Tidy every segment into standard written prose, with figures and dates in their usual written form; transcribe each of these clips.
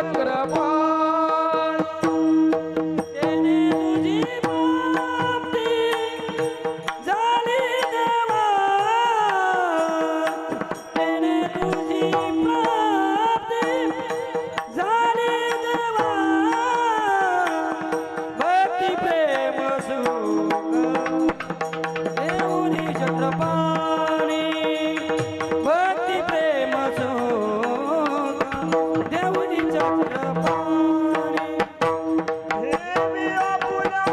चक्रपाल त्याने तुझी प्राप्ती झाली देवा त्याने तुझी प्राप्ती झाली देवा भक्ती प्रेम सुख देऊनी छत्रपाणी भक्ती प्रेम सुख देऊनी छत्रपाणी देवी आपुल्या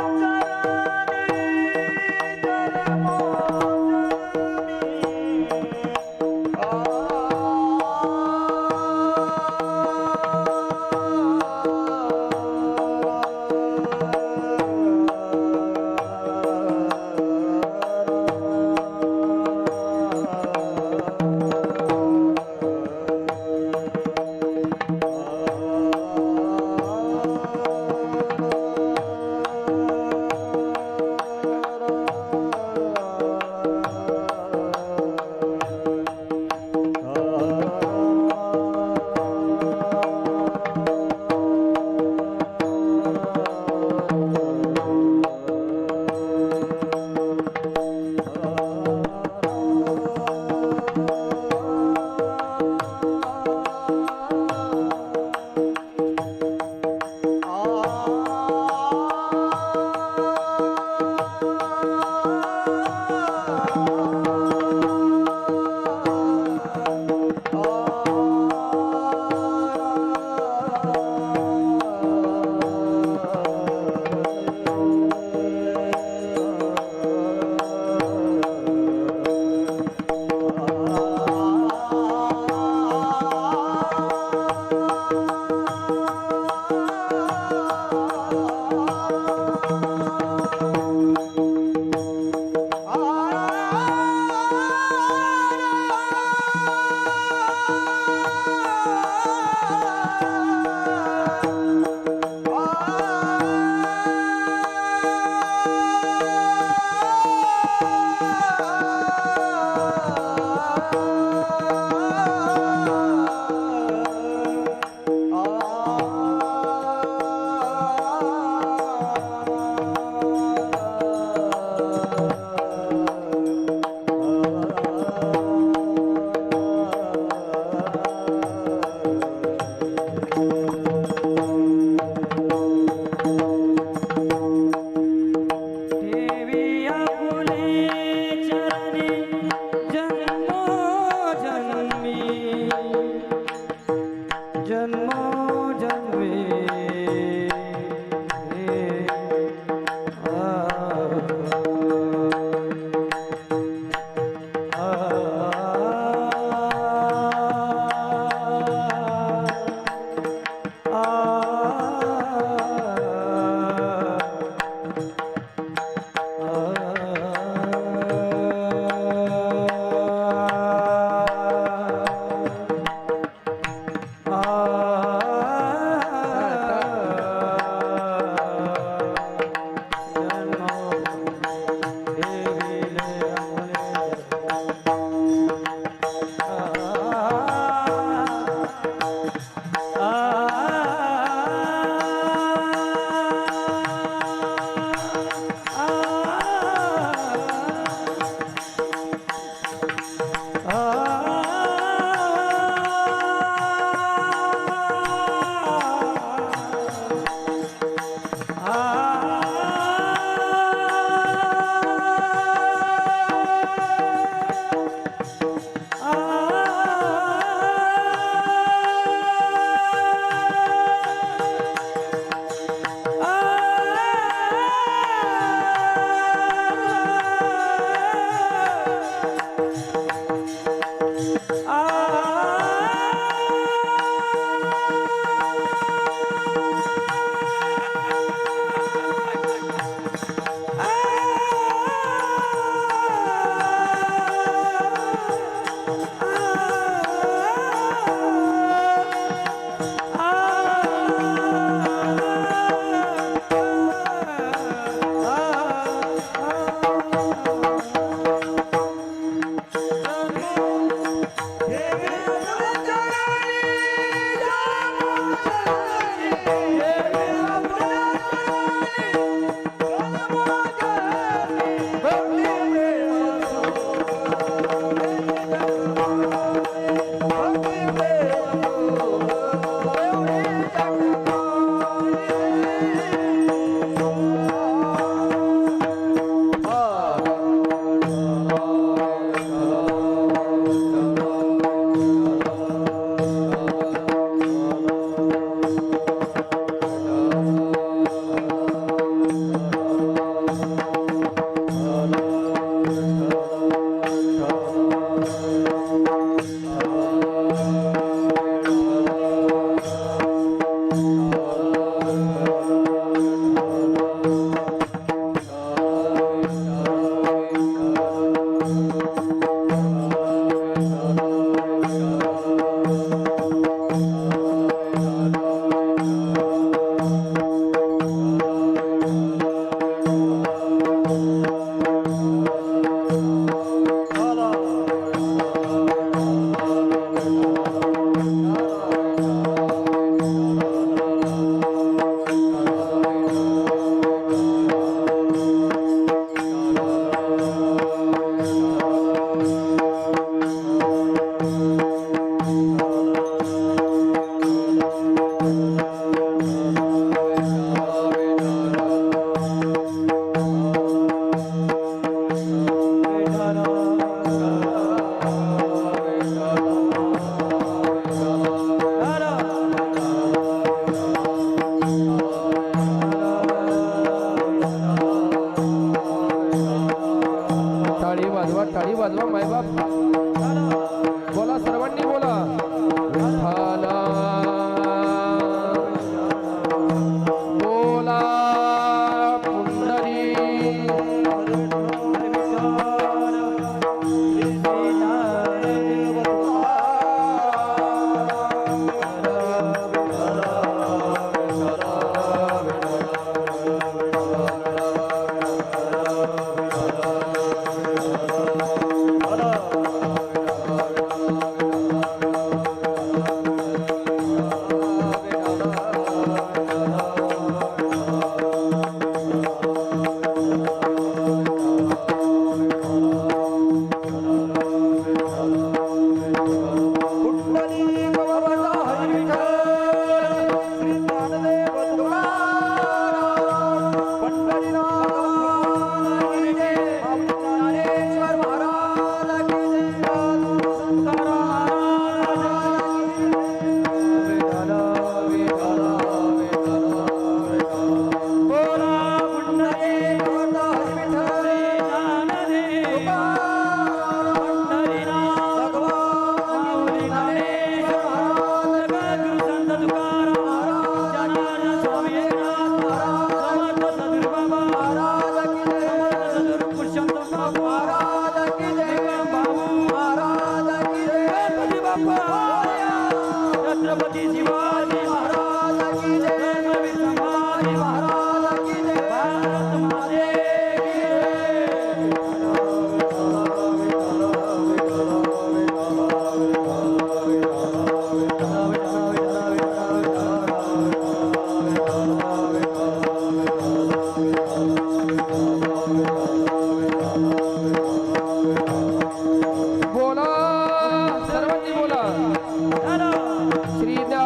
चरणी आ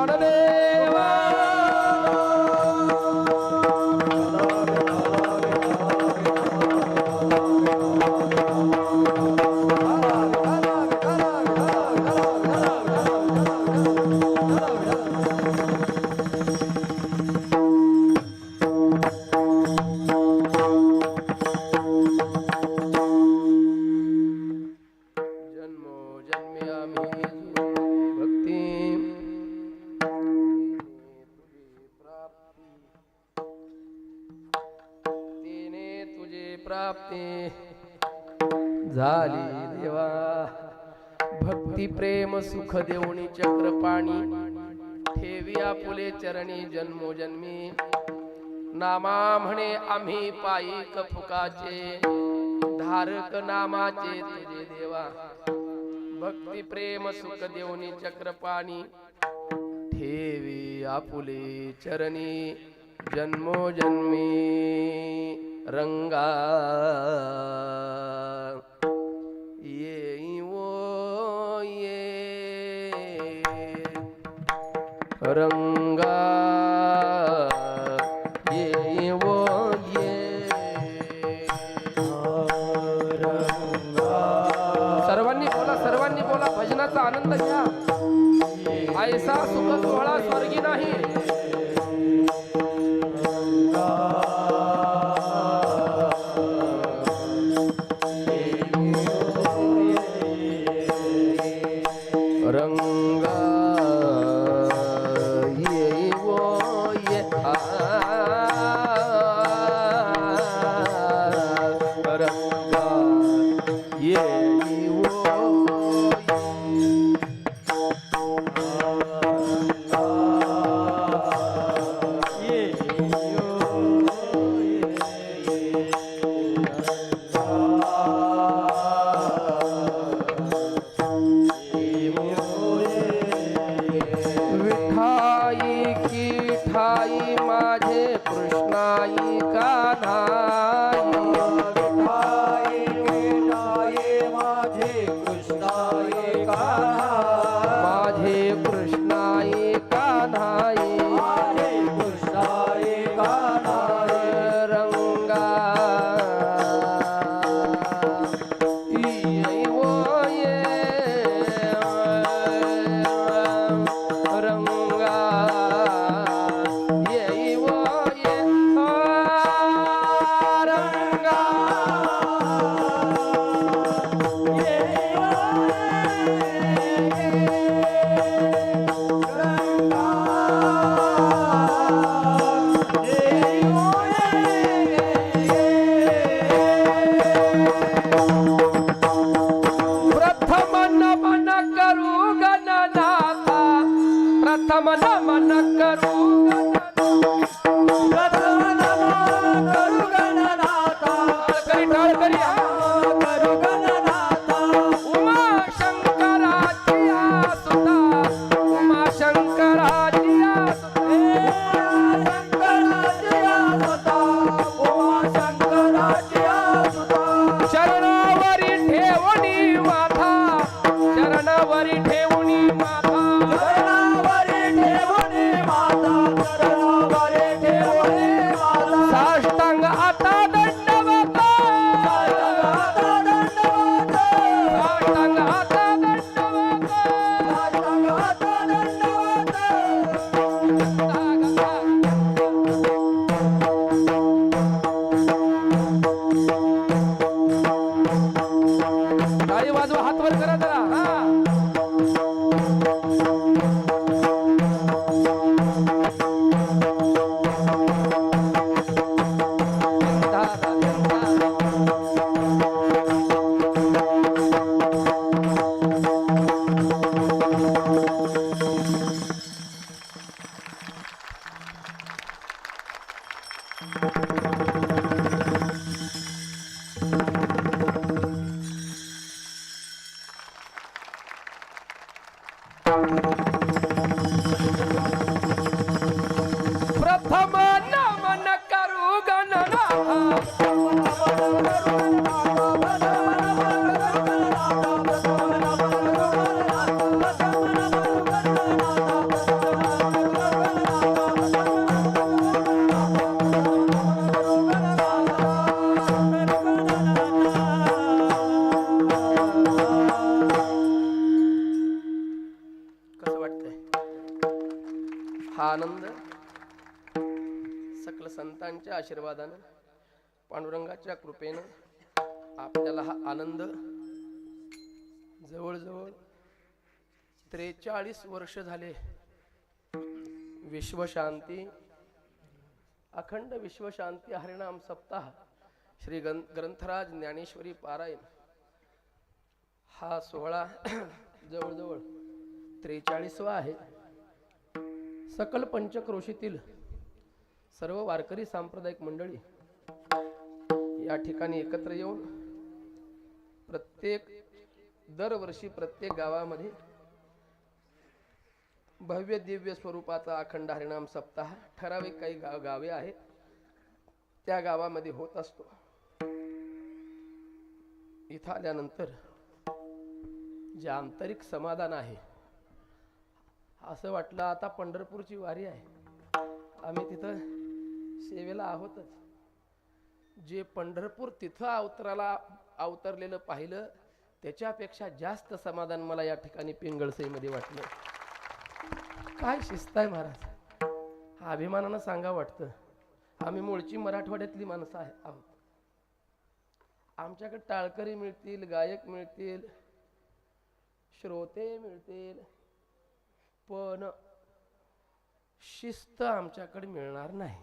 प्राणदेवा जन्मोजन्मी आम्ही भक्ती तिने तुझी प्राप्ती झाली देवा. भक्ती प्रेम सुख देऊनी चक्रपाणी ठेवी आपुले चरणी जन्मोजन्मी. नामा म्हणे आम्ही पायिक फुकाचे धारक नामाचे तुझे देवा. भक्ती प्रेम सुख देऊनी चक्रपाणी ठेवी आपुले चरणी जन्मोजन्मी. रंगा ये वो ये रंगा ये वो ये सर्वांनी बोला भजनाचा आनंद घ्या. ऐसा सुख सोहळा स्वर्गी नाही. रंगा ये वो ये रंगा ये ठाई माझे कृष्णाई कान्हाई. माझे कृष्णाई कान्हाई. माझे कृष्णाई कान्हाई. माझे कृष्णाई कान्हाई. रंगा ये वो ये रंगा ये वो ये रंगा प्रथम नमन करू गणनाथा. प्रथम नमन करू टाळकरी उमा शंकराची सुता. उमा शंकराची चरणावरी ठेवणी माथा. चरणावरी ठेवणी माथा. साष्टांग आता दंडवत. साष्टांग आता दंडवत. टाळी वाजवा हात वर करा जरा. प्रथम नमन करू गणनाथा. हा आनंद सकल संतांच्या आशीर्वादानं पांडुरंगाच्या कृपेनं आपल्याला हा आनंद जवळजवळ 43 वर्ष झाले विश्वशांती अखंड विश्वशांती हरिनाम सप्ताह श्री ग्रंथराज ज्ञानेश्वरी पारायण हा सोहळा जवळजवळ 43वा आहे. सकल पंचक्रोशीतील सर्व वारकरी सांप्रदायिक मंडळी या ठिकाणी एकत्र येऊन दरवर्षी प्रत्येक गावामध्ये भव्य दिव्य स्वरूपाचा अखंड हरिनाम सप्ताह ठराविक काही गावे आहेत त्या गावामध्ये होत असतो. इथं आल्यानंतर जे आंतरिक समाधान आहे, असं वाटलं आता पंढरपूरची वारी आहे, आम्ही तिथं सेवेला आहोतच. जे पंढरपूर तिथं अवतरलेलं पाहिलं त्याच्यापेक्षा जास्त समाधान मला या ठिकाणी पिंगळसईमध्ये वाटलं. काय शिस्त आहे महाराज, अभिमानानं सांगा वाटतं. आम्ही मूळची मराठवाड्यातली माणसं आहोत. आमच्याकडे टाळकरी मिळतील, गायक मिळतील, श्रोते मिळतील, पण शिस्त आमच्याकडे मिळणार नाही.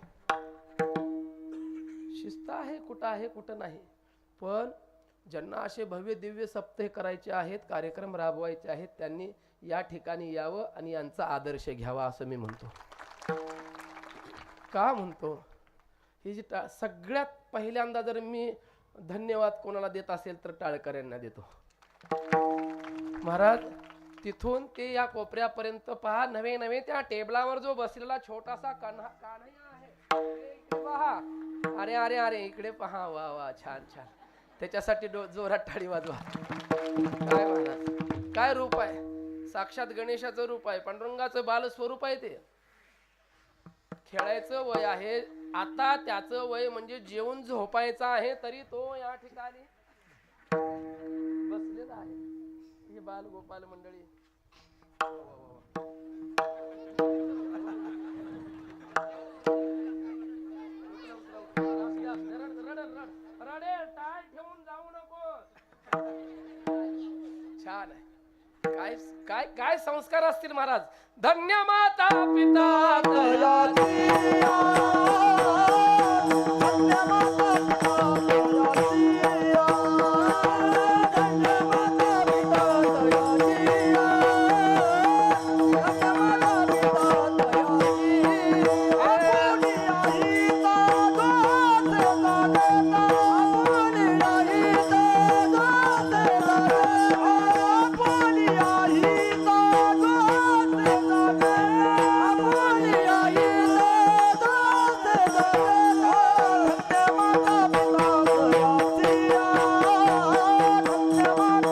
शिस्त आहे कुठं नाही, पण ज्यांना असे भव्य दिव्य सप्ताह करायचे आहेत, कार्यक्रम राबवायचे आहेत, त्यांनी या ठिकाणी यावं आणि यांचा आदर्श घ्यावा असं मी म्हणतो. का म्हणतो, ही जी सगळ्यात पहिल्यांदा जर मी धन्यवाद कोणाला देत असेल तर टाळकऱ्यांना देतो. महाराज तिथून ते या कोपऱ्यापर्यंत पहा, नवे त्या टेबलावर जो बसलेला छोटासा कान्हैया आहे, पहा, अरे अरे अरे इकडे पहा, वा वा छान छान. त्याच्यासाठी जोरात टाळी वाजवा. काय महाराज, काय रूप आहे, साक्षात गणेशाचं रूप आहे, पांडुरंगाचं बाल स्वरूप आहे. ते खेळायचं वय आहे आता, त्याचं वय म्हणजे जेवून झोपायचं आहे, तरी तो या ठिकाणी बसलेला आहे. हे बाल गोपाल मंडळी टाळ ठेवून जाऊ नको. छान आहे. काय काय काय संस्कार असतील महाराज. धन्य माता पिता दयाची, धन्य माता पिता दयाची, धन्य माता पिता दयाची, धन्य माता पिता दयाची. आपली आई दादाच दादा, आपली आई दादाच दादा, आपली आई दादाच दादा, आपली आई दादाच दादा. धन्य माता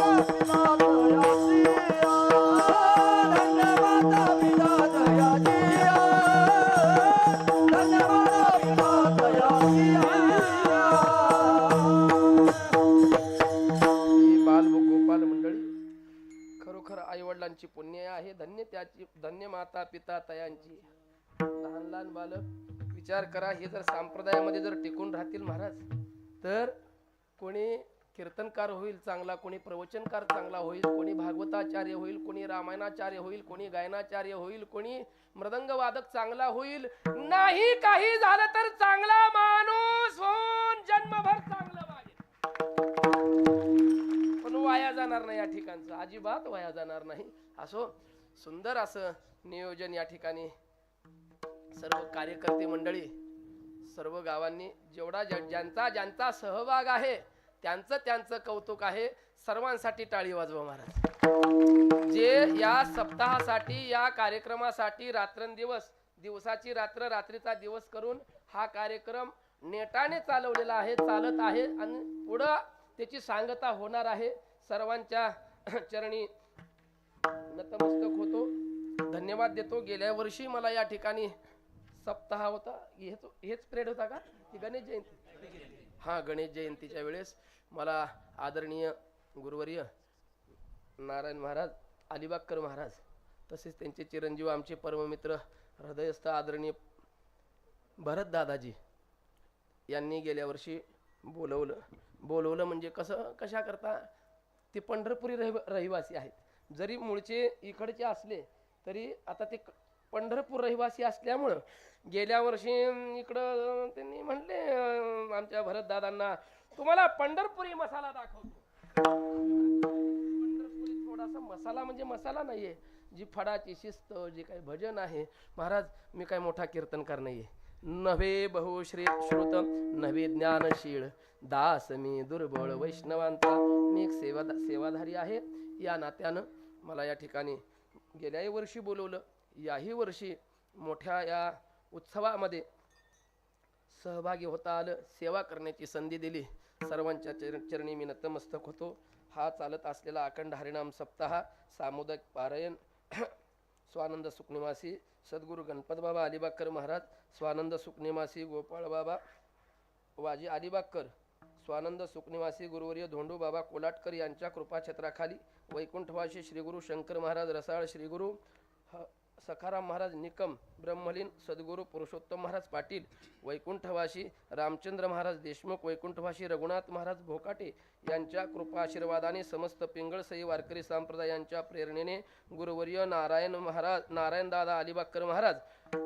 पिता दयाची, धन्य माता पिता दयाची, धन्य माता पिता दयाची, धन्य माता पिता दयाची. ही बाल व गोपाल मंडळी खरोखर आई वडिलांची पुण्य आहे. धन्य माता पिता तयांची. लहान लहान बालक विचार करा, हे जर संप्रदायामध्ये जर टिकून राहतील महाराज, तर कोणी कीर्तनकार होईल चांगला, कोणी प्रवचनकार चांगला होईल, कोणी भागवताचार्य होईल, कोणी रामायणाचार्य होईल, कोणी गायनाचार्य होईल, कोणी मृदंग वादक चांगला होईल. नाही काही झालं तर चांगला माणूस होऊन जन्मभर चांगलं वागेल, पण वाया जाणार नाही. या ठिकाणचं अजिबात वाया जाणार नाही. असो सुंदर असं नियोजन या ठिकाणी सर्व कार्यकर्ते मंडळी, सर्व गावांनी जेवढा ज्यांचा सहभाग आहे त्यांचं कौतुक आहे. सर्वांसाठी टाळी वाजवा महाराज. जे या सप्ताहासाठी, या कार्यक्रमासाठी रात्रंदिवस, दिवसाची रात्र रात्रीचा दिवस करून हा कार्यक्रम नेटाने चालवलेला आहे, चालत आहे आणि पुढं त्याची सांगता होणार आहे. सर्वांच्या चरणी नतमस्तक होतो, धन्यवाद देतो. गेल्या वर्षी मला या ठिकाणी सप्ताह होता, हेच प्रेड होता का, की गणेश जयंती? हा, गणेश जयंतीच्या वेळेस मला आदरणीय गुरुवर्य नारायण महाराज, अलिबागकर महाराज, तसेच त्यांचे चिरंजीव आमचे परममित्र हृदयस्थ आदरणीय भरत दादाजी यांनी गेल्या वर्षी बोलवलं म्हणजे कशा करता ते पंढरपुरी रहिवासी आहेत. जरी मूळचे इकडचे असले तरी आता ते पंढरपूर रहिवासी असल्यामुळं गेल्या वर्षी इकडं त्यांनी म्हटले आमच्या भरत दादांना, तुम्हाला पंढरपुरी मसाला दाखवतो. पंढरपुरी थोडासा मसाला म्हणजे मसाला नाहीये, जी फडाची शिस्त, जे काही भजन आहे. महाराज मी काय मोठा कीर्तनकार नाहीये, नव्हे बहुश्री श्रुत नव्हे ज्ञानशीळ दास मी दुर्बळ वैष्णवांचा. मी एक सेवाधारी आहे. या नात्यानं मला या ठिकाणी गेल्याही वर्षी बोलवलं, याही वर्षी मोठ्या या उत्सवामध्ये सहभागी होता आलं, सेवा करण्याची संधी दिली. सर्वांच्या चरणी मी नतमस्तक होतो. हा चालत असलेला अखंड हरिनाम सप्ताह सामुदायिक पारायण स्वानंद सुखनिवासी सद्गुरू गणपत बाबा अलिबागकर महाराज, स्वानंद सुखनिवासी गोपाळ बाबा वाजी अलिबागकर, स्वानंद सुखनिवासी गुरुवर्य धोंडू बाबा कोलाटकर यांच्या कृपाछत्राखाली वैकुंठवासी श्री गुरु शंकर महाराज रसाळ, श्री गुरु सखाराम महाराज निकम, ब्रह्मलीन सद्गुरू पुरुषोत्तम महाराज पाटील, वैकुंठवासी रामचंद्र महाराज देशमुख, वैकुंठवासी रघुनाथ महाराज भोकाटे यांच्या कृपा आशीर्वादाने समस्त पिंगळसई वारकरी संप्रदायांच्या प्रेरणेने गुरुवर्य नारायण दादा अलिबागकर महाराज,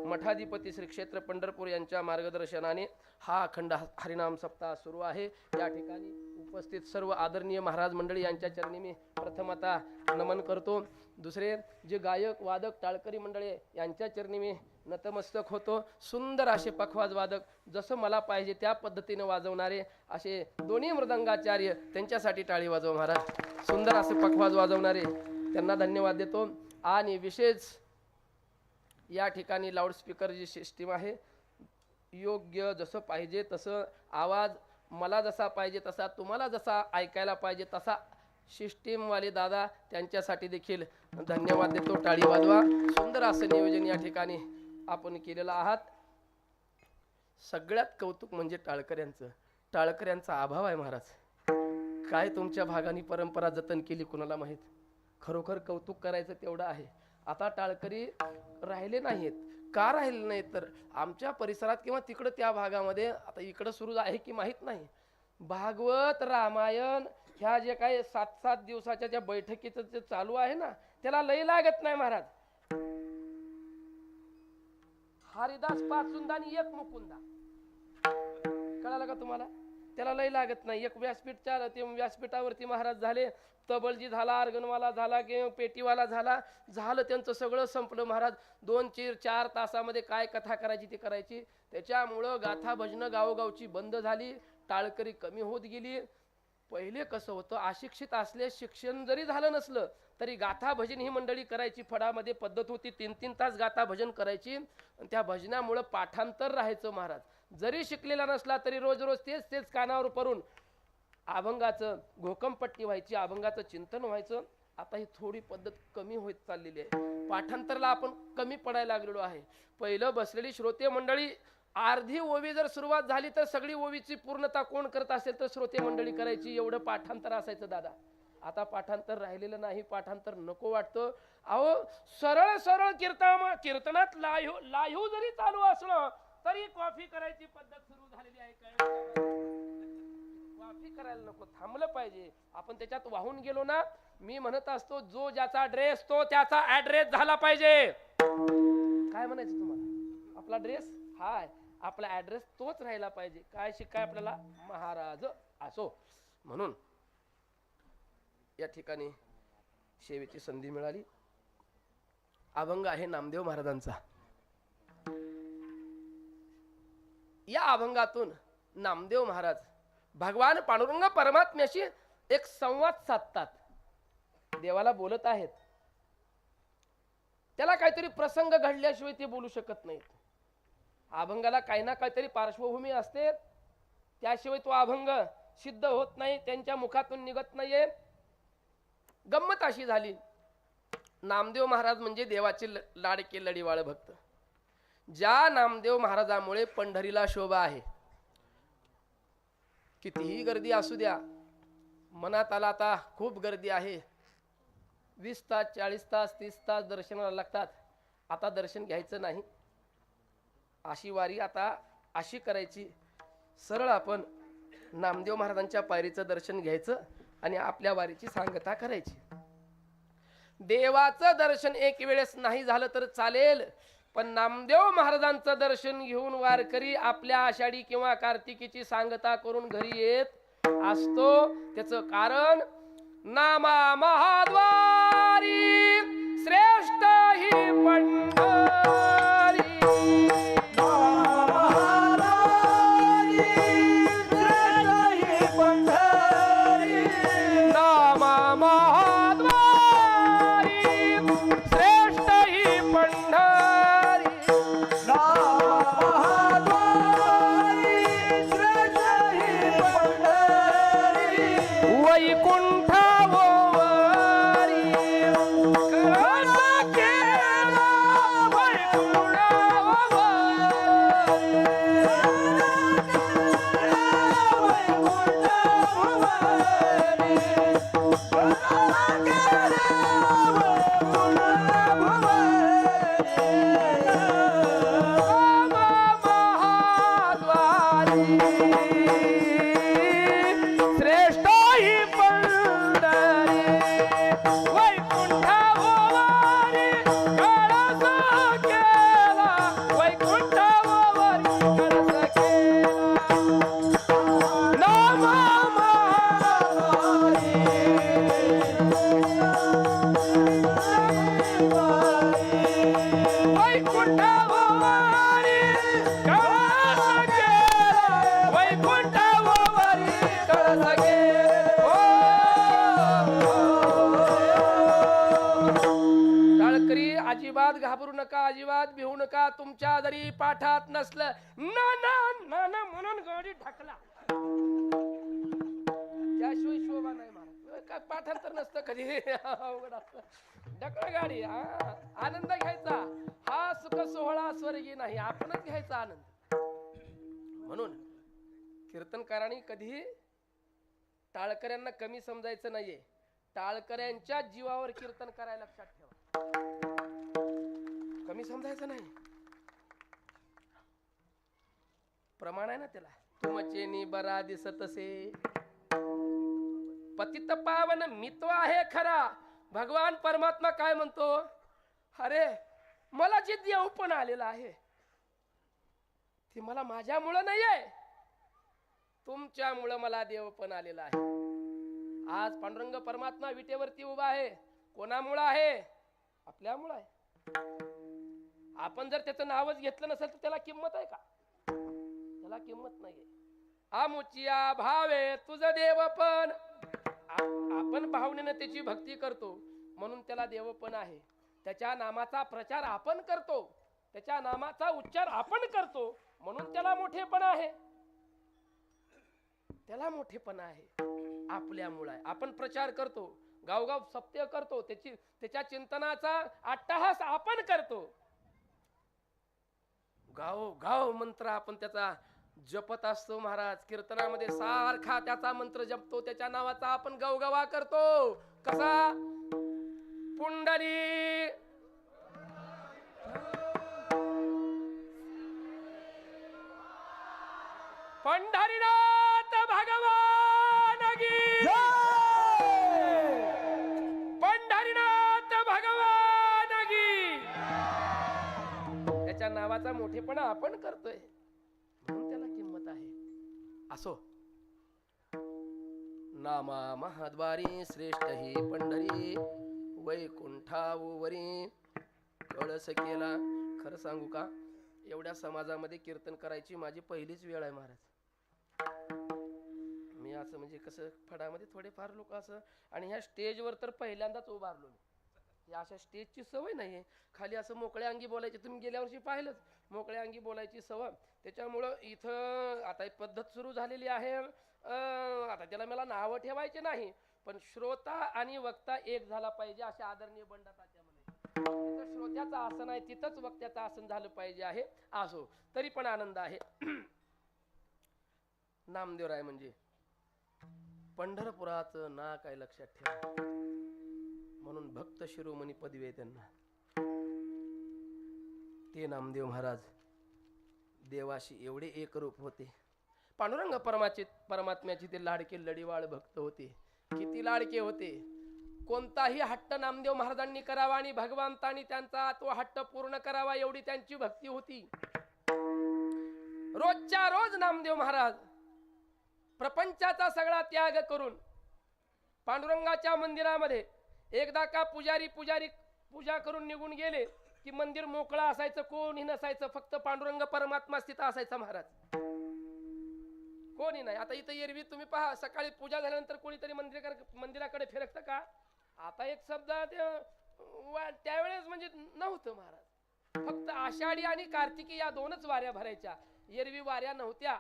मठाधिपती श्री क्षेत्र पंढरपूर यांच्या मार्गदर्शनाने हा अखंड हरिनाम सप्ताह सुरू आहे. या ठिकाणी उपस्थित सर्व आदरणीय महाराज मंडळी यांच्या चरणी मी प्रथमतः नमन करतो. दुसरे जे गायक वादक टाळकरी मंडळी यांच्या चरणी मी नतमस्तक होतो. सुंदर असे पखवाज वादक, जसं मला पाहिजे त्या पद्धतीने वाजवणारे असे दोन्ही मृदंगाचार्य, त्यांच्यासाठी टाळी वाजव महाराज. सुंदर असे पखवाज वाजवणारे त्यांना धन्यवाद देतो. आणि विशेष या ठिकाणी लाऊडस्पीकर जी सिस्टीम आहे, योग्य जसं पाहिजे तसं आवाज, मला जसा पाहिजे तसा, तुम्हाला जसा ऐकायला पाहिजे तसा सिस्टीमवाले दादा, त्यांच्यासाठी देखील धन्यवाद देतो. टाळी वाजवा. सुंदर असं नियोजन या ठिकाणी आपण केलेलं आहात. सगळ्यात कौतुक म्हणजे टाळकऱ्यांचा अभाव आहे महाराज. काय तुमच्या भागाने परंपरा जतन केली कुणाला माहीत. खरोखर कौतुक करायचं तेवढं आहे. आता टाळकरी राहिले नाहीत. का राहिले नाहीत तर आमच्या परिसरात किंवा तिकडं त्या भागामध्ये, आता इकडं सुरू आहे की माहीत नाही, भागवत रामायण ह्या जे काही 7-7 दिवसाच्या ज्या बैठकीचं जे चालू आहे ना, त्याला लय लागत नाही महाराज. हरिदास पाचुंदा आणि एक मुकुंदा, कळालं का तुम्हाला? त्याला लय लागत नाही. एक व्यासपीठच्या ते व्यासपीठावरती महाराज झाले, तबलजी झाला, अर्गनवाला झाला किंवा पेटीवाला झालं त्यांचं सगळं संपलं महाराज. 2-4 तासामध्ये काय कथा करायची ती करायची. त्याच्यामुळं गाथा भजनं गावोगावची बंद झाली, टाळकरी कमी होत गेली. पहिले कसं होतं, अशिक्षित असले, शिक्षण जरी झालं नसलं तरी गाथा भजन ही मंडळी करायची. फडामध्ये पद्धत होती, 3-3 तास गाथा भजन करायची. त्या भजनामुळं पाठांतर राहायचं महाराज. जरी शिकलेला नसला तरी रोज तेच कानावर परून अभंगाचं घोकमपट्टी व्हायची, अभंगाचं चिंतन व्हायचं. आता ही थोडी पद्धत कमी होत चाललेली आहे. पाठांतरला आपण कमी पडायला लागलेलो आहे. पहिलं बसलेली श्रोते मंडळी, अर्धी ओवी जर सुरुवात झाली तर सगळी ओवीची पूर्णता कोण करत असेल तर श्रोते मंडळी करायची. एवढं पाठांतर असायचं दादा. आता पाठांतर राहिलेलं नाही. पाठांतर नको वाटतं. अहो सरळ कीर्तनात लाईव्ह जरी चालू असलं तरी कॉफी करायची पद्धत सुरू झालेली आहे. कॉफी करायला नको, थांबलं पाहिजे. आपण त्याच्यात वाहून गेलो ना, मी म्हणत असतो जो ज्याचा ड्रेस तो त्याचा ऍड्रेस झाला पाहिजे. काय म्हणायचं तुम्हाला? आपला ड्रेस हाय, आपला ऍड्रेस तोच राहिला पाहिजे. काय शिकाय आपल्याला? महाराज असो. म्हणून या ठिकाणी सेवेची संधी मिळाली. अभंग आहे नामदेव महाराजांचा. या अभंगातून नामदेव महाराज भगवान पांडुरंग परमात्म्याशी एक संवाद साधतात. देवाला बोलत आहेत. त्याला काहीतरी प्रसंग घडल्याशिवाय ते बोलू शकत नाहीत. अभंगाला काही ना काहीतरी पार्श्वभूमी असते, त्याशिवाय तो अभंग सिद्ध होत नाही, त्यांच्या मुखातून निघत नाहीये. गंमत अशी झाली, नामदेव महाराज म्हणजे देवाचे लाडके लढीवाळ भक्त. ज्या नामदेव महाराजामुळे पंढरीला शोभा आहे. कितीही गर्दी असू द्या, मनात आला आता खूप गर्दी आहे, 20 तास 40 तास 30 तास दर्शनाला लागतात. आता दर्शन घ्यायचं नाही, अशी वारी आता अशी करायची, सरळ आपण नामदेव महाराजांच्या पायरीचं दर्शन घ्यायचं आणि आपल्या वारीची सांगता करायची. देवाचं दर्शन एक वेळेस नाही झालं तर चालेल, पण नामदेव महाराजांचं दर्शन घेऊन वारकरी आपल्या आषाढी किंवा कार्तिकीची सांगता करून घरी येत असतो. त्याचं कारण नामा महाद्वारी श्रेष्ठ ही पंढरी. नामा महाद्वारी श्रेष्ठ ही पंढरी. वैकुंठ वारी कळसा केला श्रेष्ठ ही पंढरी. वैकुंठ वारी कळसा केला, वैकुंठ वारी कळसा केला. नामा महाद्वारी वैकुंठ वारी कळसा केला, वैकुंठ वारी कळसा केला. टाळकरी अजिबात घाबरू नका, अजिबात भिवू नका. तुमच्या जरी पाठात नसलं ना ना ना ना म्हणून गाडी ढकला, त्याशिवाय शोभा नाही महाराज. काय पाठांतर नसतं कधी, अवघड असतं. ढकला गाडी. आनंद घ्यायचा. हा सुख सोहळा स्वर्गी नाही, आपणच घ्यायचा आनंद. म्हणून कीर्तनकारांनी कधी टाळकऱ्यांना कमी समजायचं नाहीये. टाळकऱ्यांच्या जीवावर कीर्तन करायला लक्षात ठेवा, कमी समजायचं नाही. प्रमाण आहे ना त्याला. तुमचे बरा दिसतसे पतित पावन मित्व आहे खरा. भगवान परमात्मा काय म्हणतो, अरे मला जे देव पण आलेला आहे ते मला माझ्यामुळं नाहीये, तुमच्यामुळं मला देव पण आलेला आहे. आज पांडुरंग परमात्मा विटेवरती उभा आहे. कोणामुळं आहे? आपल्यामुळं आहे. आपण जर त्याचं नावच घेतलं नसेल तर त्याला किंमत आहे का? त्याला किंमत नाहीये. आमुचिया भावे तुझं देव पण. आपण भावनेनं त्याची भक्ती करतो म्हणून त्याला देव पण आहे. त्याच्या नामाचा प्रचार आपण करतो, त्याच्या नामाचा उच्चार आपण करतो म्हणून त्याला मोठेपण आहे. त्याला मोठेपण आहे आपल्यामुळे आहे. आपण प्रचार करतो, गावगाव सत्य करतो, त्याच्या चिंतनाचा अट्टहास आपण करतो. गाव गाव मंत्र आपण त्याचा जपत असतो. महाराज कीर्तनामध्ये सारखा त्याचा मंत्र जपतो, त्याच्या नावाचा आपण गवगवा करतो. कसा? पुंडली पंढरीनाथ भगवान की पंढरीनाथ भगवान की. त्याच्या नावाचा मोठेपणा आपण करतोय म्हणून त्याला किंमत आहे. असो, नामा महाद्वारी श्रेष्ठ ही पंढरी वैकुंठावरी कळस केला. खरं सांगू का, एवढ्या समाजामध्ये कीर्तन करायची माझी पहिलीच वेळ आहे महाराज. मी असं म्हणजे कसं फडामध्ये थोडेफार लोक असं, आणि ह्या स्टेजवर तर पहिल्यांदाच उभारलो मी. या अशा स्टेजची सवय नाहीये. खाली असं मोकळ्या अंगी बोलायची, तुम्ही गेल्या वर्षी पाहिलंच, मोकळ्या अंगी बोलायची सवय. त्याच्यामुळं इथं आता एक पद्धत सुरू झालेली आहे. आता त्याला मला नावं ठेवायचे नाही, पण श्रोता आणि वक्ता एक झाला पाहिजे असे आदरणीय बंडातात्या म्हणे. तिथं श्रोत्याचं आसन आहे, तिथंच वक्त्याचं आसन झालं पाहिजे आहे. असो, तरी पण आनंद आहे. नामदेवराय म्हणजे पंढरपुराचं ना काय लक्षात ठेवा, म्हणून भक्त शिरोमणी पदवी आहे त्यांना. ते नामदेव महाराज देवाशी एवढे एकरूप होते. पांडुरंग परमात्म्याचे ते लाडके लढीवाळ भक्त होते. किती लाडके होते. कोणताही हट्ट नामदेव महाराजांनी करावा आणि भगवंतांनी त्यांचा तो हट्ट पूर्ण करावा एवढी त्यांची भक्ती होती. रोजच्या रोज नामदेव महाराज प्रपंचाचा सगळा त्याग करून पांडुरंगाच्या मंदिरामध्ये एकदा का पुजारी पूजा करून निघून गेले की मंदिर मोकळं असायचं, कोणी नसायचं, फक्त पांडुरंग परमात्मा स्थित असायचा महाराज, कोणी नाही. आता इथं एरवी तुम्ही पहा सकाळी पूजा झाल्यानंतर कोणीतरी मंदिराकडे फिरकतं का? आता एक शब्द त्यावेळेस म्हणजे नव्हतं महाराज. फक्त आषाढी आणि कार्तिकी या दोनच वाऱ्या भरायच्या, एरवी वाऱ्या नव्हत्या.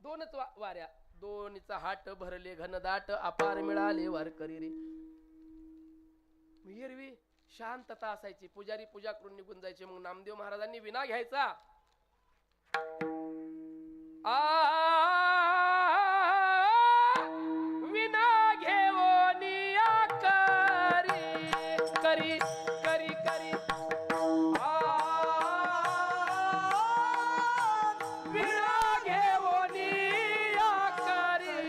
दोनच वाऱ्या, दोन्हीचा हाट भरले घनदाट अपार मिळाले वारकरी रे. एरवी शांतता असायची, पुजारी पूजा करून निघून जायचे. मग नामदेव महाराजांनी विना घ्यायचा. विना घेवनिया करी करी करी करी विना घेवनिया करी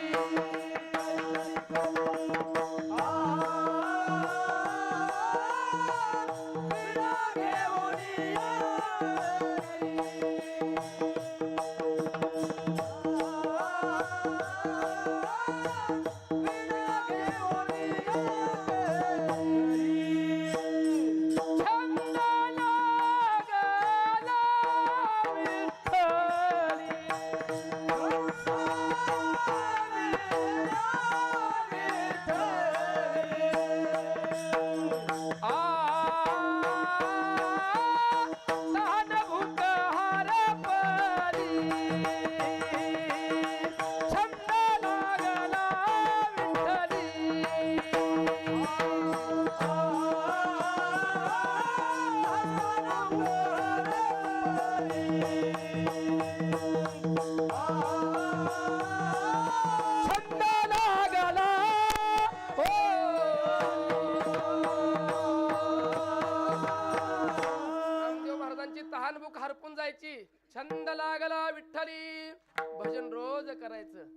हरपून जायची. छंद लागला विठ्ठली, भजन रोज करायचं,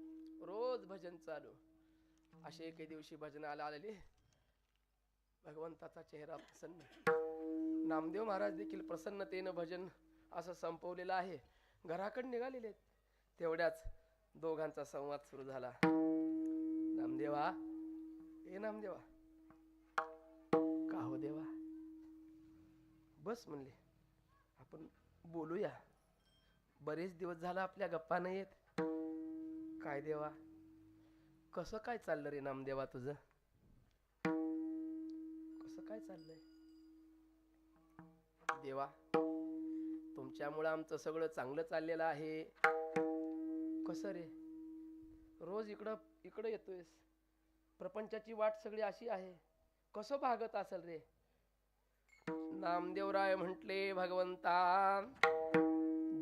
रोज भजन चालू. असे एके दिवशी भजनाला आलेले भगवंताचा चेहरा प्रसन्न. नामदेव महाराज देखील प्रसन्नतेनं भजन असं संपवलेलं आहे. घराकडे निघालेले तेवढ्याच दोघांचा संवाद सुरू झाला. नामदेवा, ए नामदेवा, का हो देवा, बस म्हणले, आपण बोलूया. बरेच दिवस झाला आपल्या गप्पा नाही येत. काय देवा, कसं काय चाललं रे नामदेवा तुझं? कसं काय चाललंय देवा? तुमच्यामुळं आमचं सगळं चांगलं चाललेलं आहे. कसं रे, रोज इकडं येतोयस, प्रपंचाची वाट सगळी अशी आहे, कसं भागत असेल रे? नामदेवराय म्हटले, भगवंता,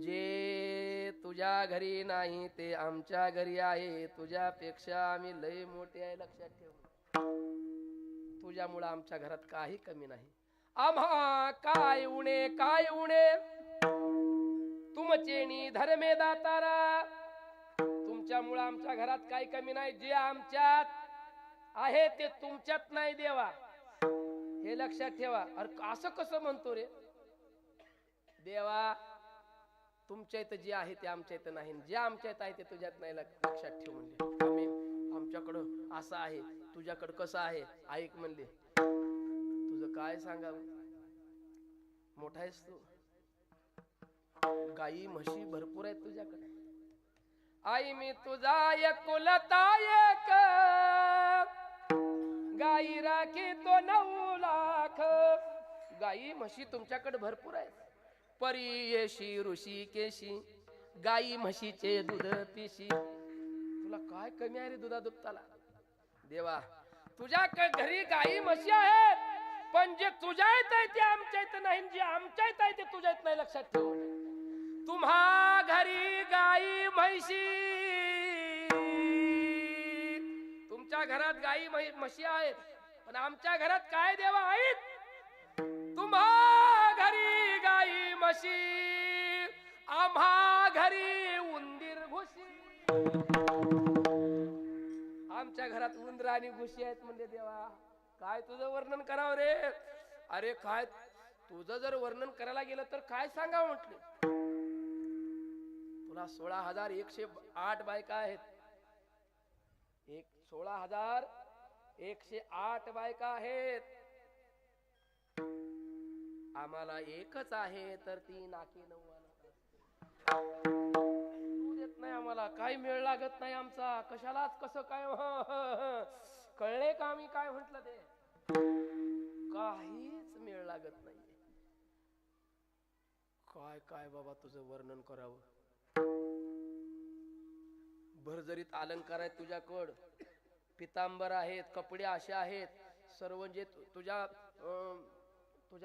जे तुझ्या घरी नाही ते आमच्या घरी आहे. तुझ्यापेक्षा आम्ही लय मोठे आहे, लक्षात ठेव. तुझ्यामुळं आमच्या घरात काही कमी नाही. आम्हा काय उणे तुमचेनी धर्मे दातारा. तुमच्यामुळं आमच्या घरात काही कमी नाही. जे आमच्यात आहे ते तुमच्यात नाही देवा, हे लक्षात ठेवा. अरे असं कसं म्हणतो रे देवा? तुमच्या इथं जे आहे ते आमच्या इथं नाही, जे आमच्या इथं आहे ते तुझ्यात नाही, लक्षात ठेव म्हणले. आम्ही आमच्याकडं असं आहे, तुझ्याकडं कसं आहे ऐक म्हणले. तुझं काय सांगावं, मोठा आहेस तू, गाई म्हशी भरपूर आहेत तुझ्याकडे. आई मी तुझा एकुलता एक, गाई राखी तो 9 लाख. गाई म्हशी तुमच्याकडे भरपूर आहेत. परीयशी ऋषी केशी, गाई म्हशीचे दूध पिशी. तुला काय कमी आहे रे दुधा दुभताला? देवा, तुझ्या घरी गाई म्हशी आहेत, पण जे तुझ्या इथं आहे ते आमच्या इथं नाही, जे आमच्या इथं आहे ते तुझ्या इथं नाही, लक्षात ठेव. तुम्हा घरी गाई म्हशी, तुमच्या घरात गाई म्हशी आहेत, पण आमच्या घरात काय देवा आहेत? तुम्हा घरी गाई म्हशी आम्हा घरी उंदीर घुशी. आमच्या घरात उंदर आणि घुशी आहेत म्हणजे देवा काय तुझं वर्णन करावं रे. अरे काय तुझं जर वर्णन करायला गेलं तर काय सांगावं म्हटलं. तुला 16,108 बायका आहेत. 16,108 बायका आहेत. आम्हाला एकच आहे तर ती नाकी नऊ देत नाही. आम्हाला काही मेळ लागत नाही आमचा. कशालाच कसं काय कळले का आम्ही काय म्हटलं ते. काहीच मेळ लागत नाही. काय काय बाबा तुझं वर्णन करावं. भरजरीत अलंकार आहेत तुझ्याकड. पितांबर आहेत, कपडे असे आहेत सर्व. जे तुझ्या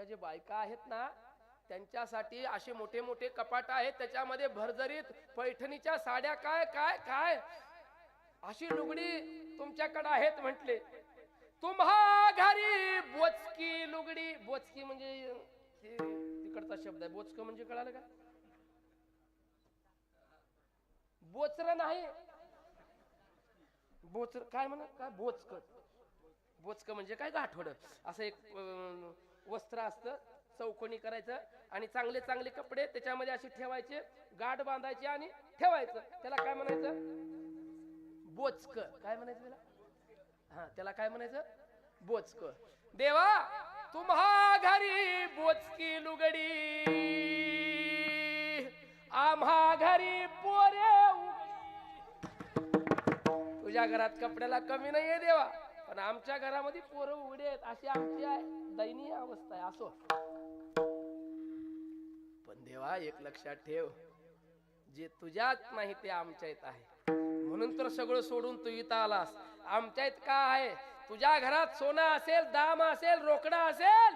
जे बायका आहेत ना त्यांच्यासाठी असे मोठे मोठे कपाट आहेत. त्याच्यामध्ये भरजरीत पैठणीच्या साड्या काय काय काय अशी लुगडी तुमच्याकडे आहेत म्हटले. तुम्हा घरी बोचकी लुगडी. बोचकी म्हणजे तिकडचा शब्द आहे. बोचक म्हणजे कळालं का. बोचर नाही. बोचर काय म्हणा काय बोचक. बोचक म्हणजे काय गाठोड. असं एक वस्त्र असतं चौकोनी करायचं आणि चांगले चांगले कपडे त्याच्यामध्ये असे ठेवायचे. गाठ बांधायचे आणि ठेवायचं. त्याला काय म्हणायचं बोचक. काय म्हणायचं त्याला. हा त्याला काय म्हणायचं बोचक. देवा तुम्हा घरी बोचकी लुगडी आम्हा घरी पोरे उघडी. तुझ्या घरात कपड्याला कमी नाहीये देवा पण आमच्या घरामध्ये पोरं उघडे आहेत अशी आमची दयनीय अवस्था आहे. असो पण देवा एक लक्षात ठेव जे तुझ्यात नाही ते आमच्या इथं आहे. म्हणून तर सगळं सोडून तू इथं आलास. आमच्या इथं का आहे. तुझ्या घरात सोनं असेल, दाम असेल, रोकडा असेल.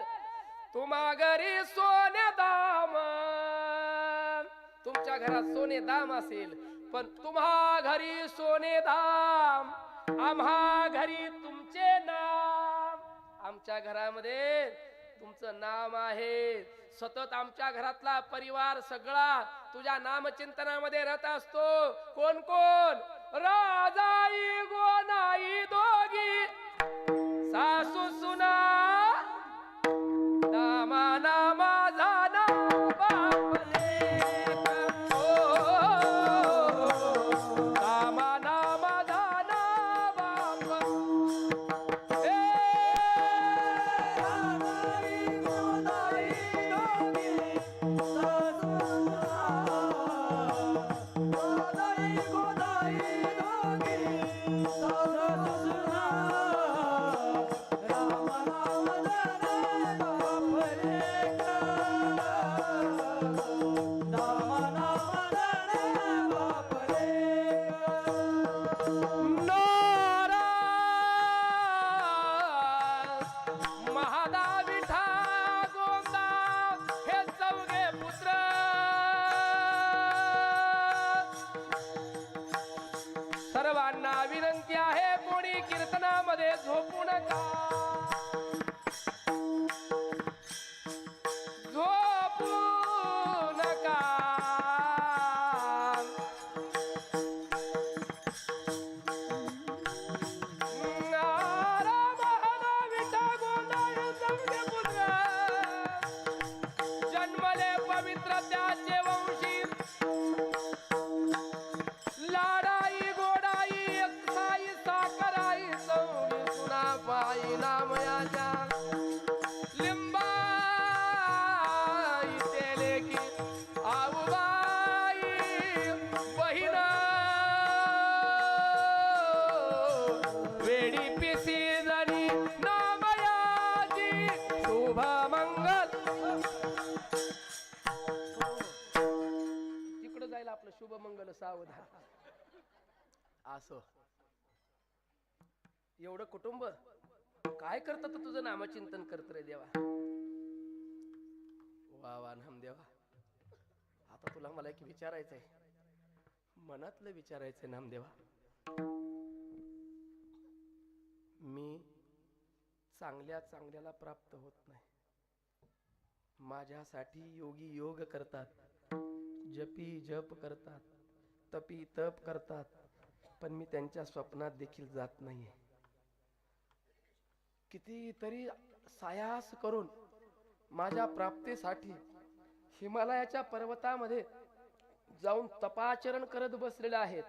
तुम्हा घरी सोने दाम. तुमच्या घरात सोने दाम असेल पण तुम्हा घरी सोने दाम. आम्हा घरी तुमचे नाम. आमच्या घरामध्ये तुमचं नाम आहे. सतत आमच्या घरातला परिवार सगळा तुझ्या नामचिंतनामध्ये रत असतो. कोण कोण राजाई गोनाई दोघी सासू सुना दामा नामा झाला बापले. दामा नामा झाला बाप. सर्वांना विनंती आहे कोणी कीर्तनामध्ये झोपू नका. झोपू नका. जन्मले पवित्र त्याचे वंशी लाडाई गोडाई एकसाई साखराई सौरी सुना पायी नामयाच्या लिंबाई तेले की आऊबाई बहिण वेडी पिसी जणी नामयाची शुभ मंगल. तिकडं जायला आपलं शुभ मंगल सावधान. असो एवढं कुटुंब काय करतात तुझं नामचिंतन करत रे देवा. वा वा नामदेवा. आता तुला मला एक विचारायचंय मनातलं विचारायचंय नामदेवा. मी चांगल्या चांगल्याला प्राप्त होत नाही. माझ्यासाठी योगी योग करतात. जपी जप करतात, तपी तप करतात, पण मी त्यांच्या स्वप्नात देखील जात नाहीये. कितीतरी सायास करून माझ्या प्राप्तीसाठी हिमालयाच्या पर्वतामध्ये जाऊन तपाचरण करत बसलेले आहेत,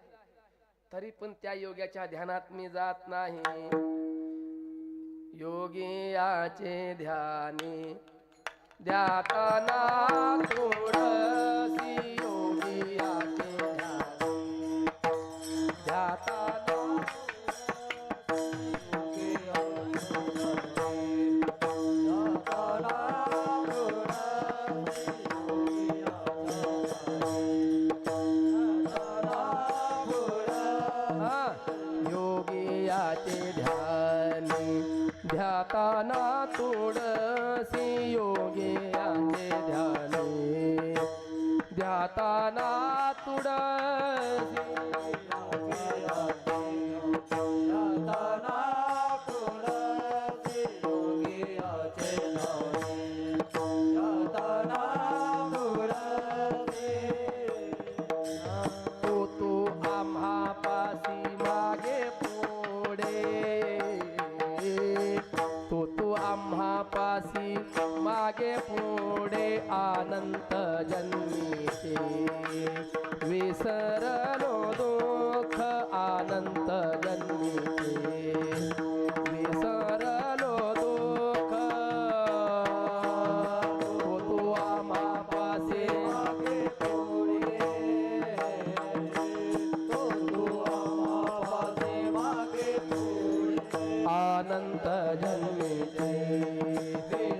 तरी पण त्या योग्याच्या ध्यानात मी जात नाही. योगी याचे ध्यानी ध्याताना थोडसी, योगी याचे ध्यानी ध्याताना ध्याताना तुळसी, योगी याचे ध्यानी ध्याताना तुळसी, तो आम्हा पासी मागे पुढे, तो आम्हा पासी मागे पुढे अनंत जन्मीचे, विसरलो दुःख अनंत जन्मीचे, विसरलो दुःख. तो आम्हा पासी मागे पुढे, तो आम्हा पासी मागे पुढे अनंत जन्मीचे,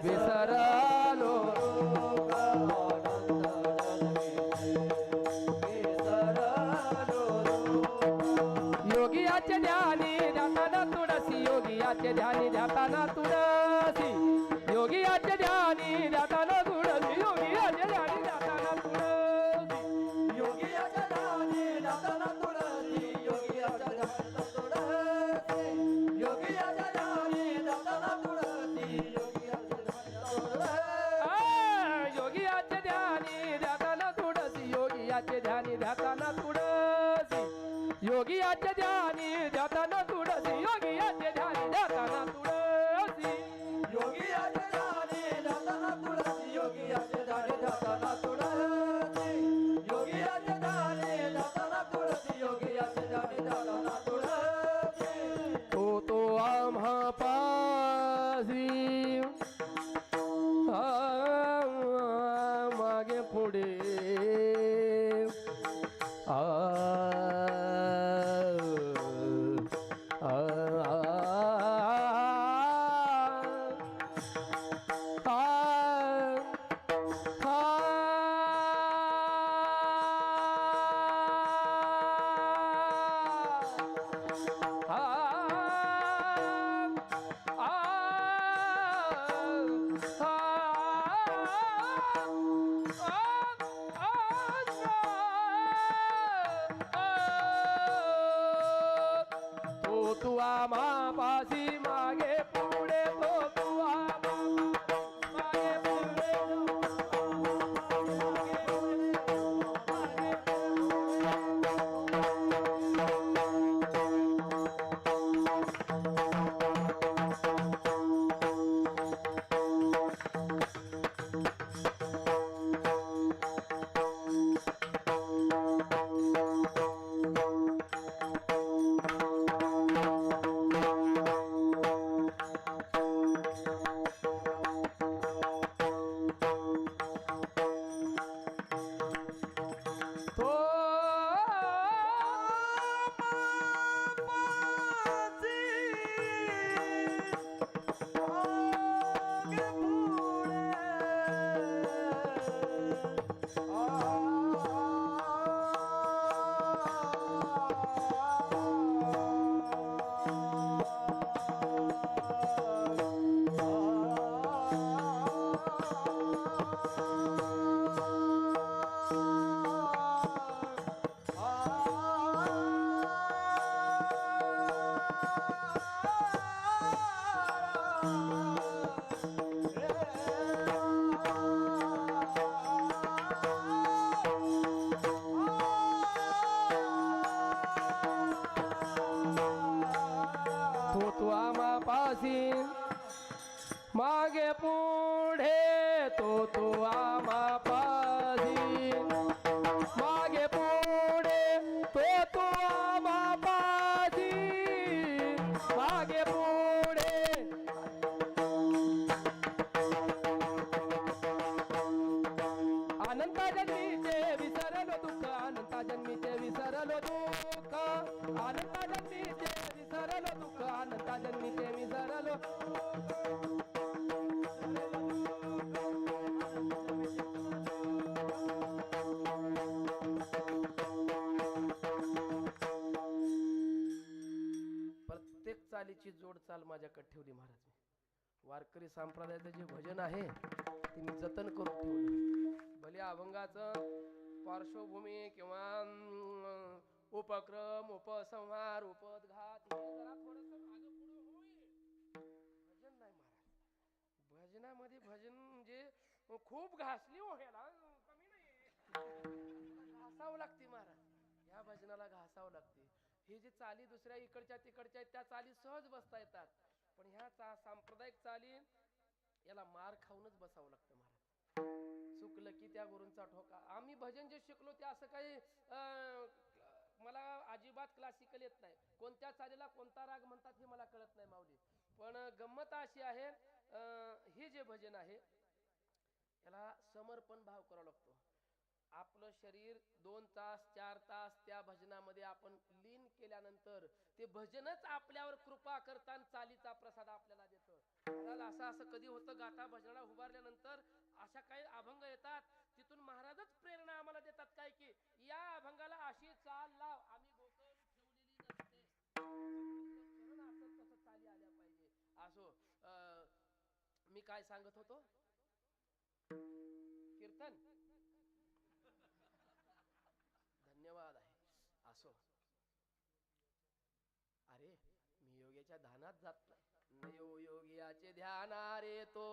विसरलो योगियाचे ध्यानी ध्याताना तुळसी, योगियाचे ध्यानी ध्याताना तुळसी, योगियाचे ध्यानी ध्याताना तुळसी, योगियाचे ध्यानी ध्याताना तुळसी, योगियाच्या ध्यानी ध्याताना तुळसी, योगियाच्या ध्यानी तुळसी, योगियाच्या ध्यानी ध्याताना तुळसी, योगियाच्या ध्यानी ध्याताना तुळसी. योगियाचे ध्यानी ध्याताना तुळसी, योगियाचे ध्यानी ध्याताना तुळसी, योगियाचे ध्यानी ध्याताना तुळसी, योगियाचे ध्यानी ध्याताना तुळसी, योगियाच्या ध्यानी ध्याताना तुळसी, योगियाच्या ध्यानी ध्याताना तुळसी, योगियाच्या ध्यानी ध्याताना तुळसी. तो आम्हा पासी मागे पुढे तू आम्हा पासी मागे पुढे, तू आम्हा मागे पुढे, पासी मागे पुढे तो आम्हा पासी मागे पुढे तो आम्हा पासी मागे पुढे अनंता जन्मीचे विसरलो दुःख अनंता जन्मीचे विसरलो दुःख अनंता जन्मीचे विसरलो दुःख अनंता जन्मीचे विसरलो प्रत्येक चालीची जोड चाल माझ्याकडे ठेवली महाराज मी. वारकरी संप्रदायाचं जे भजन आहे ते मी जतन करून ठेवलं. भले अभंगाचं पार्श्वभूमी किंवा उपक्रम उपसंहार उपद्घात हे जरा थोडंसं मागं पुढं होईल. भजन नाही महाराज. भजनामध्ये भजन म्हणजे खूप घासली हो ह्याला कमी नाही घासावं लागते महाराज. या भजनाला घासावं लागते. हे जे चाली दुसऱ्या इकडच्या तिकडच्या आहेत त्या चाली सहज बसता येतात, पण ह्या सांप्रदायिक चाली याला मार खाऊनच बसावं लागतं महाराज. चुकलं की त्या गुरूंचा ठोका. आम्ही भजन जे शिकलो ते असं काही मला अजिबात क्लासिकल येत नाही. कोणत्या चालीला कोणता राग म्हणतात हे मला कळत नाही माऊली. पण गंमत अशी आहे हे जे भजन आहे याला समर्पण भाव करावा लागतो. आपलं शरीर 2 तास 4 तास त्या भजनामध्ये आपण लीन केल्यानंतर ते भजनच आपल्यावर कृपा करताना चालीचा प्रसाद आपल्याला देतं. असं असं कधी होतं गाथा भजनाला उभारल्यानंतर अशा काही अभंग येतात तिथून महाराजच प्रेरणा आम्हाला देतात काय की या अभंगाला अशी चाल लाव. आम्ही गोकळ ठेवलेली नसते, तसं चाली आल्या पाहिजे. असो मी काय सांगत होतो कीर्तन धन्यवाद आहे. असो अरे मी योग्याच्या ध्यानात जात नाही. नयो योगियाचे ध्यान रे तो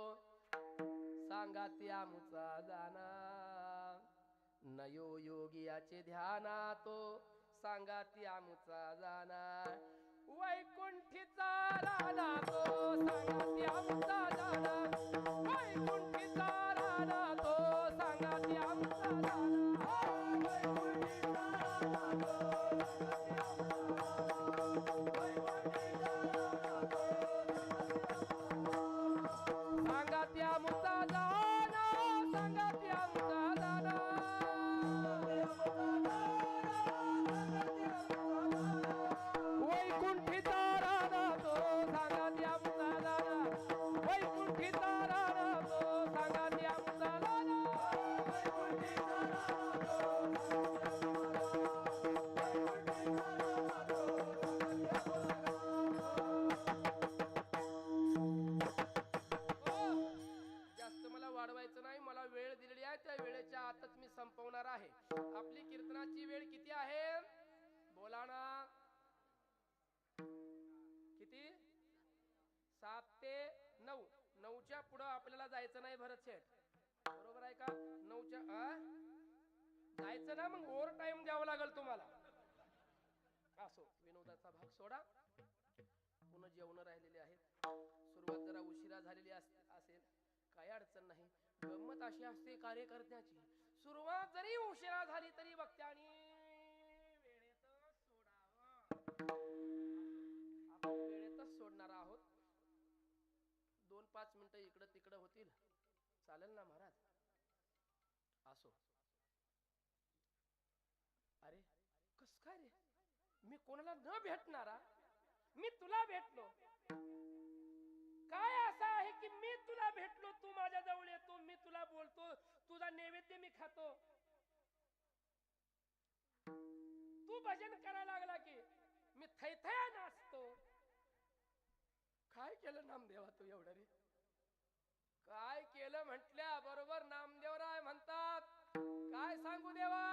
सांगा त्या मुचा जाना. नयो योगियाचे ध्यान तो सांगा त्या मुचा जाना. वैकुंठीचा राणा तो सांगा त्या मुचा जाना. वैकुंठीचा राणा तो सांगा त्या मुचा जाना. मी संपवणार आहे. आपली कीर्तनाची वेळ किती आहे बोला ना. किती 7 ते 9. 9च्या पुढं आपल्याला जायचं नाही भरत शेठ, बरोबर आहे का? 9च्या जायचं ना, मग ओव्हर टाइम द्यावं लागेल तुम्हाला. असो विनोदाचा भाग सोडा. पुन्हा जेवण राहिलेले आहेत. सुरुवात जरा उशिरा झालेली असेल काही अडचण नाही. गंमत अशी असते कार्यकर्त्याची, सुरुवात जरी उशिरा झाली तरी वक्त्याने वेळेतच सोडावं. आपण वेळेतच सोडणार आहोत. 2-5 मिनिटं इकडं तिकडं होतील, चालेल ना महाराज? असो. अरे कस काय रे, मी कोणाला न भेटणारा मी तुला भेटलो. काय असं आहे की मी तुला भेटलो, तू माझ्या जवळ येतो, मी तुला बोलतो, तुझा नैवेद्य मी खातो. तू भजन करायला लागला की मी थैथया नाचतो. काय केलं नामदेवा तू एवढं रे? काय केलं म्हटल्या बरोबर नामदेवराय म्हणतात. काय सांगू देवा,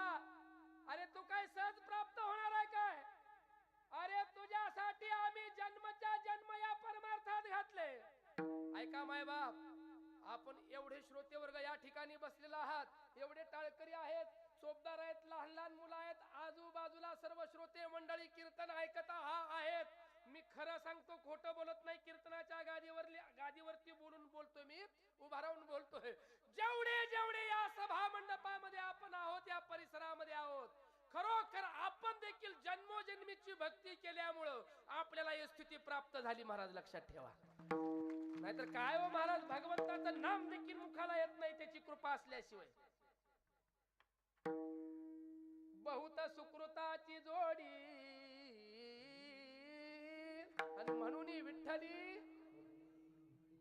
अरे तू काय सहज प्राप्त होणार आहे काय? अरे तुझ्यासाठी आम्ही जन्मच्या जन्म या परमार्थात घातले. ऐका माय बाप, आपण एवढे श्रोते वर्ग या ठिकाणी बसलेला आहात, एवढे टाळकरी आहेत, चोपदार आहेत, लहान लहान मुलं आहेत, आजूबाजूला सर्व श्रोते मंडळी कीर्तन ऐकत आहेत. मी खरं सांगतो, खोटं बोलत नाही. कीर्तनाच्या उभा राहून बोलतोय, जेवढे जेवढे या सभा मंडपामध्ये आपण आहोत, या परिसरामध्ये आहोत, खरोखर आपण देखील जन्मोजन्मीची भक्ती केल्यामुळं आपल्याला ही स्थिती प्राप्त झाली. महाराज लक्षात ठेवा. नाहीतर काय हो महाराज, भगवंताचं नाम देखील मुखाला येत नाही त्याची कृपा असल्याशिवाय. बहुत सुकृताची जोडी आणि म्हणून विठ्ठली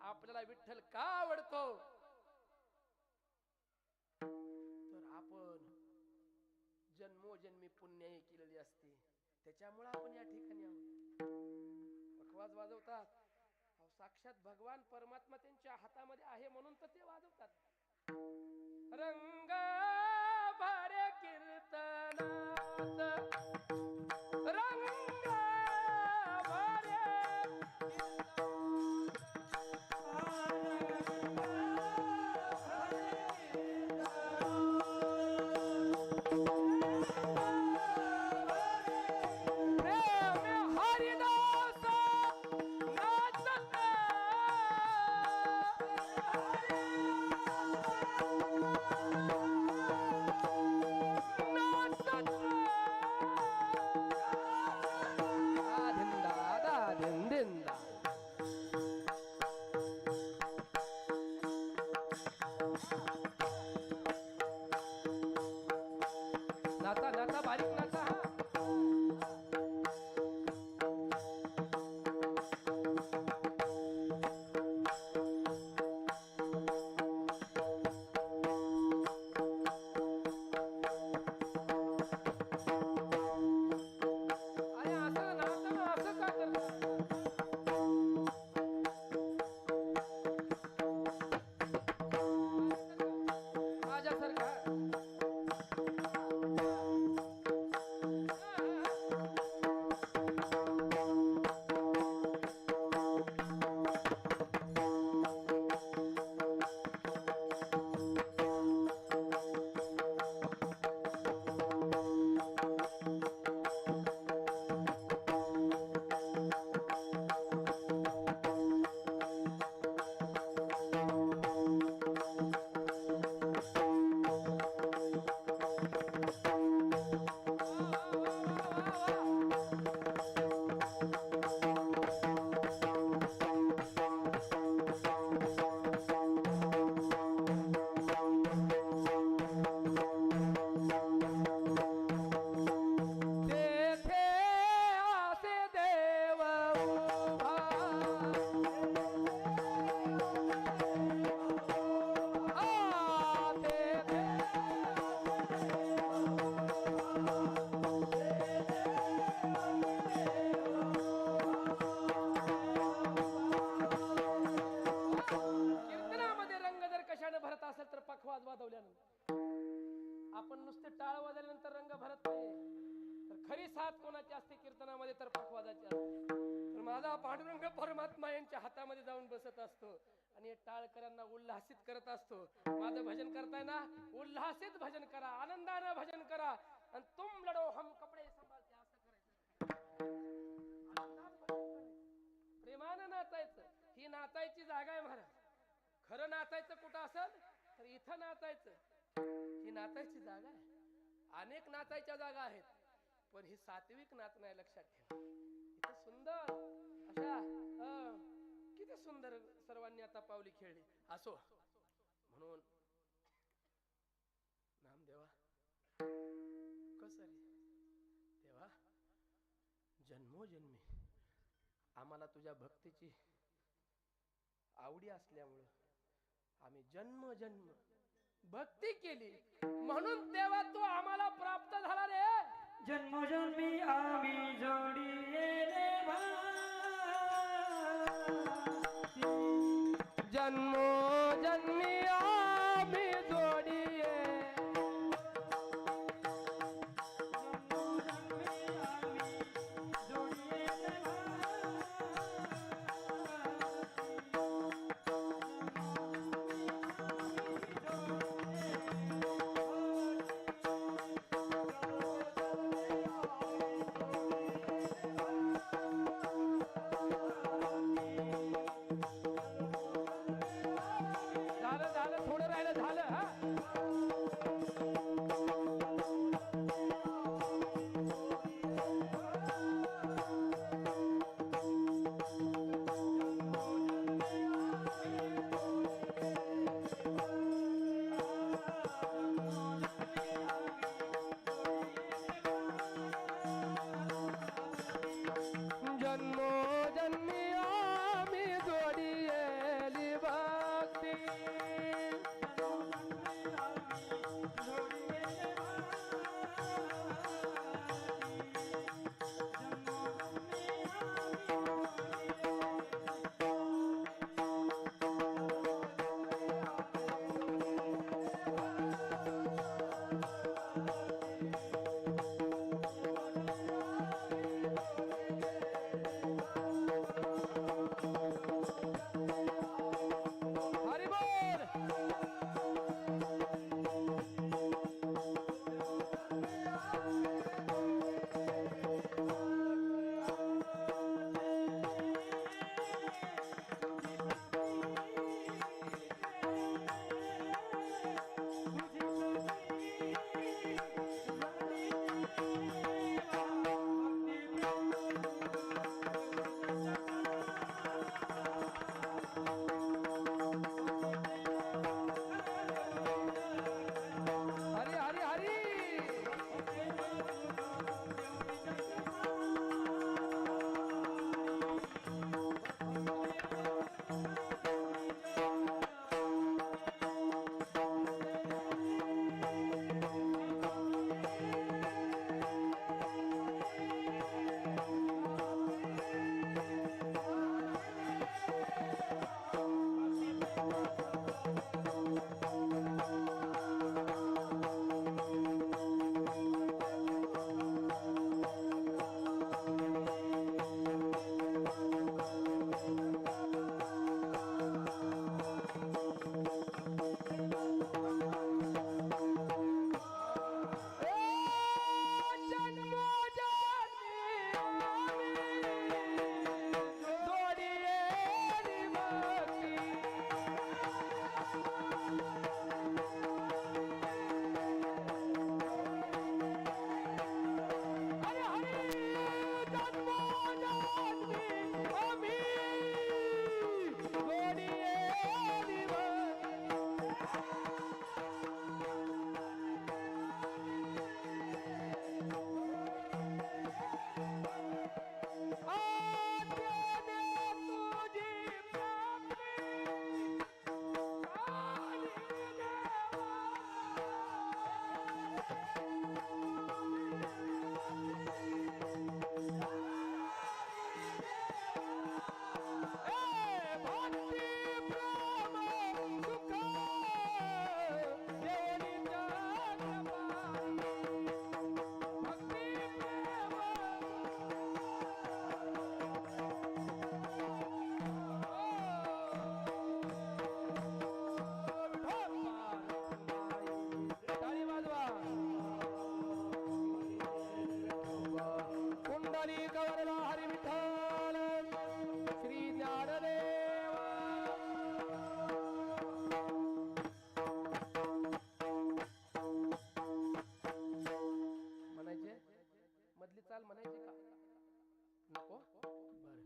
आपल्याला विठ्ठल का आवडतो, तर आपण जन्मोजन्मी पुण्यही केलेली असते, त्याच्यामुळे आपण या ठिकाणी आहोत. पखवाज वाजवतात, साक्षात भगवान परमात्मा त्यांच्या हातामध्ये आहे म्हणून तर ते वाजवतात. रंग भरे कीर्तनात, रंग भरे नाता नाता बारीक नाता. अरे असं नाचणं असं का करतात? माझ्यासारखा भरत असेल तर पखवाज वाजवल्यानंतर, आपण नुसते टाळ वाजवल्यानंतर रंग भरत नाही, तर खरी साथ कोणाची असते कीर्तनामध्ये, तर पखवाजाची असते. तर माझा पांडुरंग परमात्मा यांच्या हातामध्ये जाऊन बसत असतो आणि टाळकऱ्यांना उल्हासित करत असतो. माझं भजन करताय ना, उल्हासित भजन करा, आनंदानं भजन करा, आणि तुम लढो हम कपडे सांभाळते असं करायचं. प्रेमानं नाचायचं, ही नाचायची जागा आहे महाराज. खरं नाचायचं कुठं असेल तर इथं नाचायचं, ही नाचायची जागा आहे. अनेक नाचायच्या जागा आहेत, पण ही सात्विक नाच नाही, लक्षात ठेवा. इथं सुंदर अशा किती सुंदर सर्वांनी आता पावली खेळली असो. म्हणून नामदेवा कसं रे देवा, जन्मोजन्मी आम्हाला तुझ्या भक्तीची आवडी असल्यामुळं आम्ही जन्म जन्म भक्ती केली, म्हणून देवा तू आम्हाला प्राप्त झाला रे. जन्मोजन्मी आम्ही जोडीले जन्मोजन्मी आम्ही जोडीये, हरी हरी हरी कुंडली कवरला हरी विठ्ठल श्री ज्ञानदेव म्हणायचे मधली चाल म्हणायची का नको बर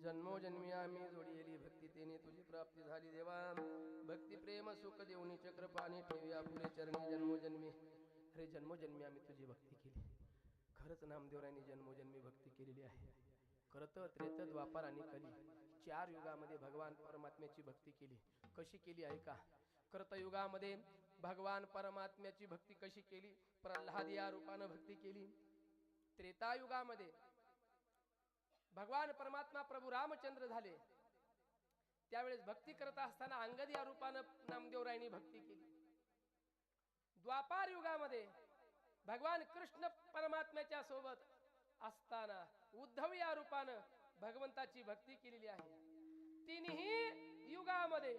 जन्मोजन्मी आम्ही जोडीली भक्ती तेने तुझी प्राप्ती झाली देवा भक्ती प्रेम सुख देऊनी चक्र पाणी ठेवी आपले चरणी जन्मोजन्मी अरे जन्मोजन्मी आम्ही तुझी भक्ती केली खरंच नामदेवरायांनी जन्मोजन्मी भक्ती केलेली आहे करत त्रेत द्वापार आणि कली 4 युगामध्ये भगवान परमात्म्याची भक्ती केली कशी केली आहे का करत युगामध्ये भगवान परमात्म्याची भक्ती कशी केली प्रल्हाद या रूपानं भक्ती केली त्रेता युगामध्ये भगवान परमात्मा प्रभू रामचंद्र झाले त्यावेळेस भक्ती करत असताना अंगद या रूपानं नामदेवरायांनी भक्ती केली द्वापार युगामध्ये भगवान कृष्ण परमात्म्याच्या सोबत असताना उद्धव या रूपानं भगवंताची भक्ती केलेली आहे तिन्ही युगामध्ये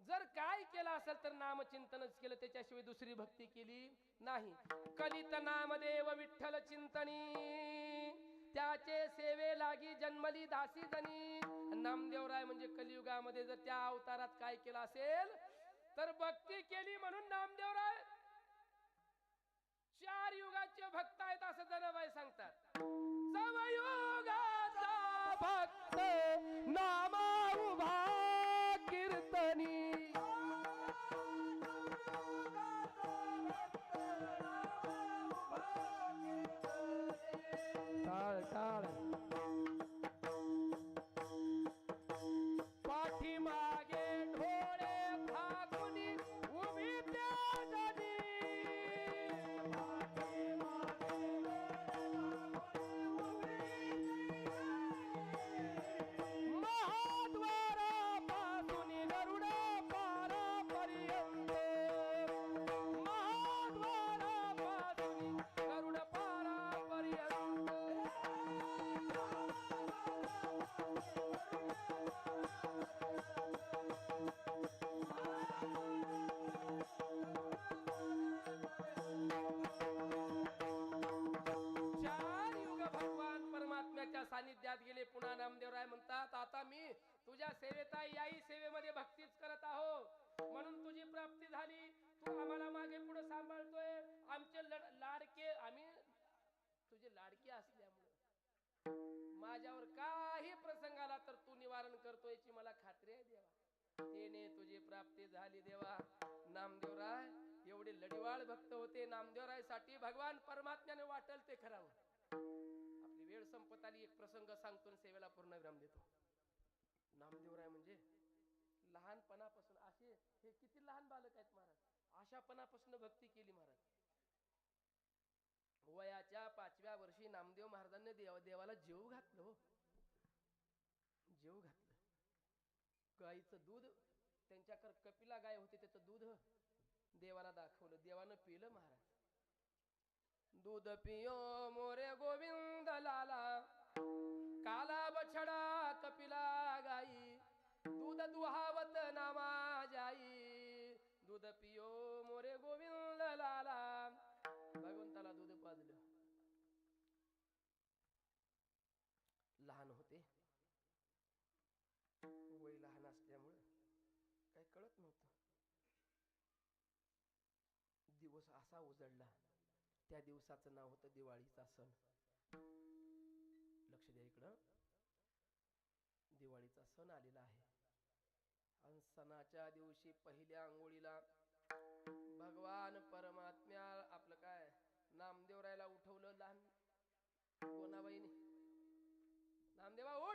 जर काय केलं असेल तर नामचिंतनच केलं त्याच्याशिवाय दुसरी भक्ती केली नाही कलित नामदेव विठ्ठल चिंतनी त्याचे सेवे लागी जन्मली दासी जनी नामदेवराय म्हणजे कलियुगामध्ये जर त्या अवतारात काय केलं असेल तर भक्ती केली म्हणून नामदेवराय 4 युगाचे भक्त आहेत असं जनाबाई सांगतात समयुगाचा भक्त नामा उभा कीर्तनी टाळ टाळ पाठीमागे ढोळे फागुनी उभी त्या जनी महाद्वारापासून गरुड पारापर्यंत महाद्वारापासून गरुड पारापर्यंत माझ्यावर काही प्रसंग आला तर तू निवारण करतो याची मला खात्री आहे देवा. तेने तुझी प्राप्ती झाली देवा. नामदेवराय एवढे लढीवाळ भक्त होते. नामदेवराय साठी भगवान परमात्म्याने वाटल ते करावं. आपली वेळ संपत आली. एक प्रसंग सांगतो आणि सेवेला पूर्ण विराम देतो. नामदेवराय म्हणजे लहानपणापासून असे हे किती लहान बालक आहेत महाराज. अशापणापासून भक्ती केली महाराज. वयाच्या 5व्या वर्षी नामदेव महाराजांनी देवाला जेव घातलं हो. जेव घातलं. गाईचं दूध त्यांच्याकडे कपिला गाय होती त्याचं दूध देवाला दाखवलं. देवानं पिलं महाराज. दूध पियो मोरे गोविंद लाला काला बछडा कपिला गाई दूध दुहावत नामा जाई दूध पियो मोरे गोविंद लाला. भगवंताला दूध पाजलं. लहान होते. वय लहान असल्यामुळं काही कळत नव्हतं. दिवस असा उजळला. त्या दिवसाचं नाव होतं दिवाळीचा सण. लक्ष द्या इकडं. दिवाळीचा सण आलेला आहे. आणि सणाच्या दिवशी पहिल्या आंघोळीला भगवान परमात्म्या आपलं काय नामदेवरायला उठवलं. लहान गोनाबाईने नामदेवा उठ.